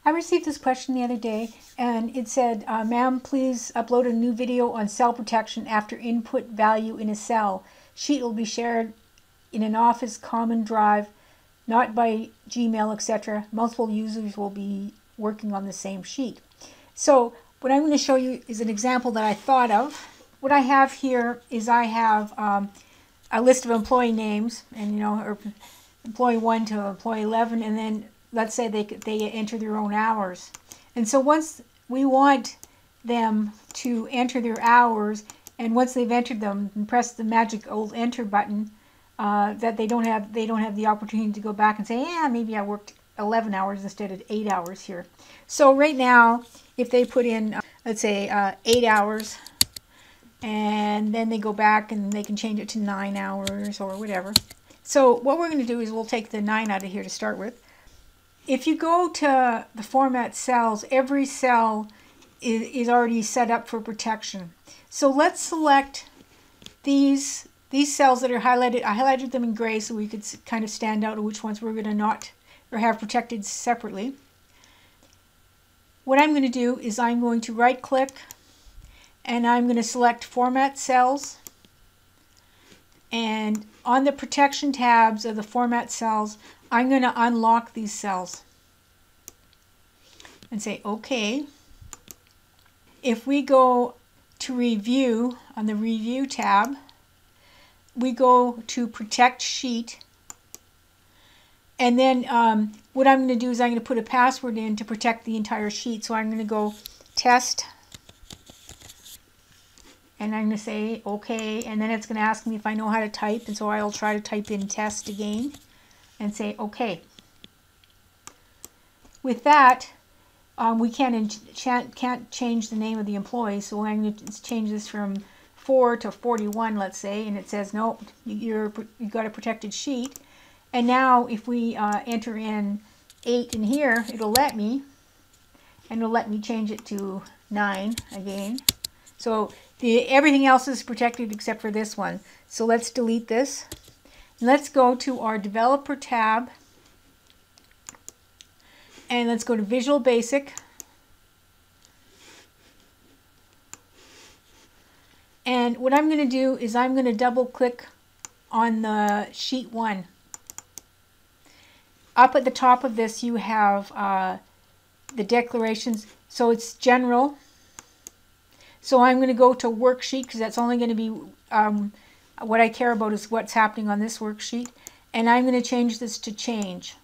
I received this question the other day, and it said, ma'am, please upload a new video on cell protection after input value in a cell. Sheet will be shared in an Office common drive, not by Gmail, etc. Multiple users will be working on the same sheet. So what I'm going to show you is an example that I thought of. What I have here is I have a list of employee names, and or employee 1 to employee 11, and then let's say they enter their own hours. And so once we want them to enter their hours, and once they've entered them, and press the magic old enter button, that they don't have the opportunity to go back and say, yeah, maybe I worked 11 hours instead of 8 hours here. So right now, if they put in, let's say 8 hours, and then they go back and they can change it to 9 hours or whatever. So what we're going to do is we'll take the 9 out of here to start with. If you go to the format cells, every cell is already set up for protection. So let's select these cells that are highlighted. I highlighted them in gray so we could kind of stand out which ones we're going to not or have protected separately. What I'm going to do is I'm going to right click and I'm going to select Format Cells, and on the protection tabs of the format cells I'm going to unlock these cells and say OK. If we go to Review on the Review tab, we go to Protect Sheet, and then what I'm going to do is I'm going to put a password in to protect the entire sheet. So I'm going to go Test, and I'm going to say OK, and then it's going to ask me if I know how to type, and so I'll try to type in test again and say OK. With that, we can't change the name of the employee, so I'm going to change this from 4 to 41, let's say, and it says no, you've got a protected sheet. And now if we enter in 8 in here, it'll let me, and it'll let me change it to 9 again. So everything else is protected except for this one. So let's delete this. And let's go to our Developer tab, and let's go to Visual Basic. And what I'm going to do is I'm going to double click on the sheet 1. Up at the top of this you have the declarations. So it's general. So I'm going to go to worksheet because that's only going to be what I care about is what's happening on this worksheet. And I'm going to change this to change.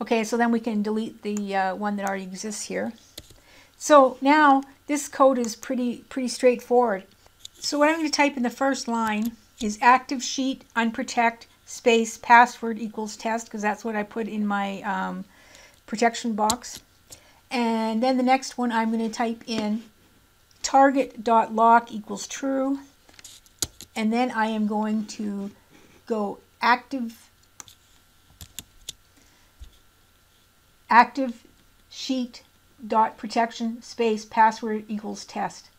Okay, so then we can delete the one that already exists here. So now this code is pretty straightforward. So what I'm going to type in the first line is ActiveSheet.Unprotect space password equals test, because that's what I put in my protection box. And then the next one I'm going to type in Target.Locked equals true. And then I am going to go ActiveSheet.Protection space password equals test.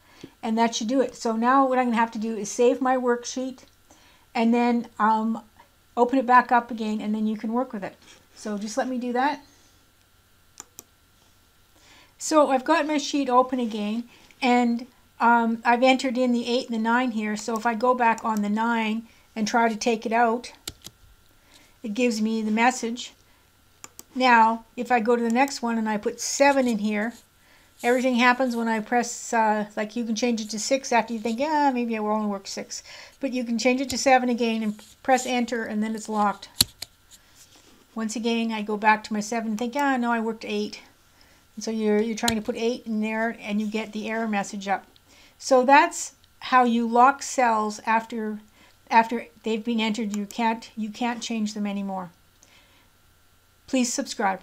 And that should do it. So now what I'm going to have to do is save my worksheet and then open it back up again, and then you can work with it. So just let me do that. So I've got my sheet open again, and I've entered in the 8 and the 9 here. So if I go back on the 9 and try to take it out, it gives me the message. Now if I go to the next one and I put 7 in here, everything happens when I press, like you can change it to 6 after you think, yeah, maybe I will only work 6. But you can change it to 7 again and press enter, and then it's locked. Once again, I go back to my 7 and think, yeah, no, I worked 8. And so you're trying to put 8 in there, and you get the error message up. So that's how you lock cells after they've been entered. You can't change them anymore. Please subscribe.